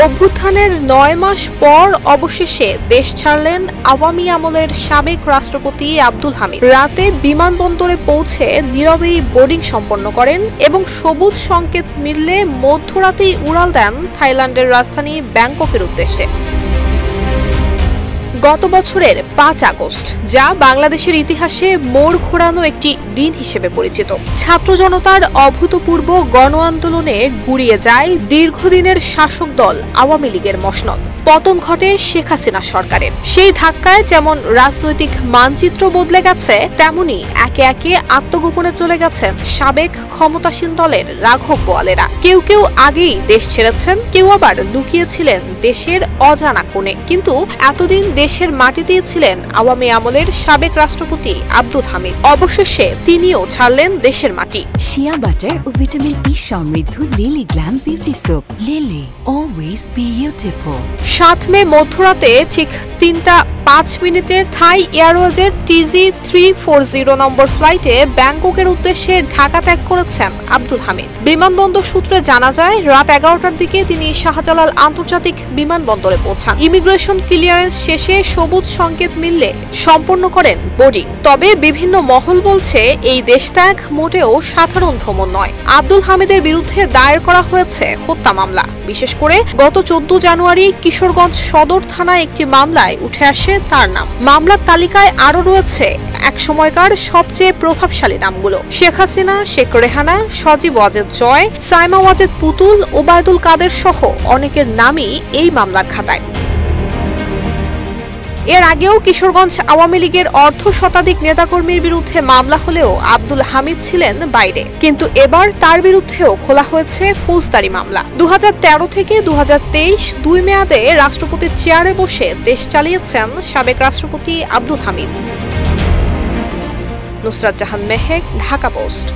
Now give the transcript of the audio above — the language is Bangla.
অভ্যুত্থানের ৯ মাস পর অবশেষে দেশ ছাড়লেন আওয়ামী আমলের সাবেক রাষ্ট্রপতি আব্দুল হামিদ। রাতে বিমানবন্দরে পৌঁছে নীরবেই বোর্ডিং সম্পন্ন করেন এবং সবুজ সংকেত মিললে মধ্যরাতেই উড়াল দেন থাইল্যান্ডের রাজধানী ব্যাংককের উদ্দেশ্যে। গত বছরের ৫ আগস্ট, যা বাংলাদেশের ইতিহাসে মোড় ঘোরানো একটি দিন হিসেবে পরিচিত। ছাত্র জনতার অভূতপূর্ব গণ আন্দোলনে গুড়িয়ে যায় দীর্ঘদিনের শাসক দল আওয়ামী লীগের মসনদ। পতন ঘটে শেখ হাসিনা সরকারের। সেই ধাক্কায় যেমন রাজনৈতিক মানচিত্র বদলে গেছে, তেমনি একে একে আত্মগোপনে চলে গেছেন সাবেক ক্ষমতাসীন দলের রাঘব বোয়ালেরা। কেউ কেউ আগেই দেশ ছেড়েছেন, কেউ আবার লুকিয়েছিলেন দেশের অজানা কোণে। কিন্তু এতদিন দেশের মাটিতেই ছিলেন আওয়ামী আমলের সাবেক রাষ্ট্রপতি আব্দুল হামিদ। অবশেষে তিনিও ছাড়লেন দেশের মাটি। শিয়া বাটার ও ভিটামিন ই সমৃদ্ধ lily glam beauty soap. Lily, always beautiful. ৭ মে মধ্যরাতে ঠিক ৩টা ৫ থাই এয়ারওয়েজের TG340 নম্বর ফ্লাইটে ব্যাংককের উদ্দেশ্যে ঢাকা ত্যাগ করেছেন আব্দুল হামিদ। বিমানবন্দর সূত্রে জানা যায়, রাত ১১টার দিকে তিনি শাহজালাল আন্তর্জাতিক বিমানবন্দরে পৌঁছান। ইমিগ্রেশন ক্লিয়ারেন্স শেষে সবুজ সংকেত মিললে সম্পন্ন করেন বোর্ডিং। তবে বিভিন্ন মহল বলছে, এই দেশত্যাগ মোটেও সাধারণ ভ্রমণ নয়। আব্দুল হামিদের বিরুদ্ধে দায়ের করা হয়েছে হত্যা মামলা। বিশেষ করে গত ১৪ জানুয়ারি কিশোরগঞ্জ সদর থানায় একটি মামলায় উঠে আসে তার নাম। মামলার তালিকায় আরও রয়েছে এক সময়কার সবচেয়ে প্রভাবশালী নামগুলো: শেখ হাসিনা, শেখ রেহানা, সজীব ওয়াজেদ জয়, সাইমা ওয়াজেদ পুতুল, ওবায়দুল কাদের সহ অনেকের নামই এই মামলার খাতায়। এর আগেও কিশোরগঞ্জ আওয়ামী লীগের অর্ধ শতাধিক নেতাকর্মীর বিরুদ্ধে মামলা হলেও আব্দুল হামিদ ছিলেন বাইরে। কিন্তু এবার তার বিরুদ্ধেও খোলা হয়েছে ফৌজদারি মামলা। ২০১৩ থেকে ২০২৩ দুই মেয়াদে রাষ্ট্রপতির চেয়ারে বসে দেশ চালিয়েছেন সাবেক রাষ্ট্রপতি আব্দুল হামিদ। নুসরাত জাহান মেহেক, ঢাকা পোস্ট।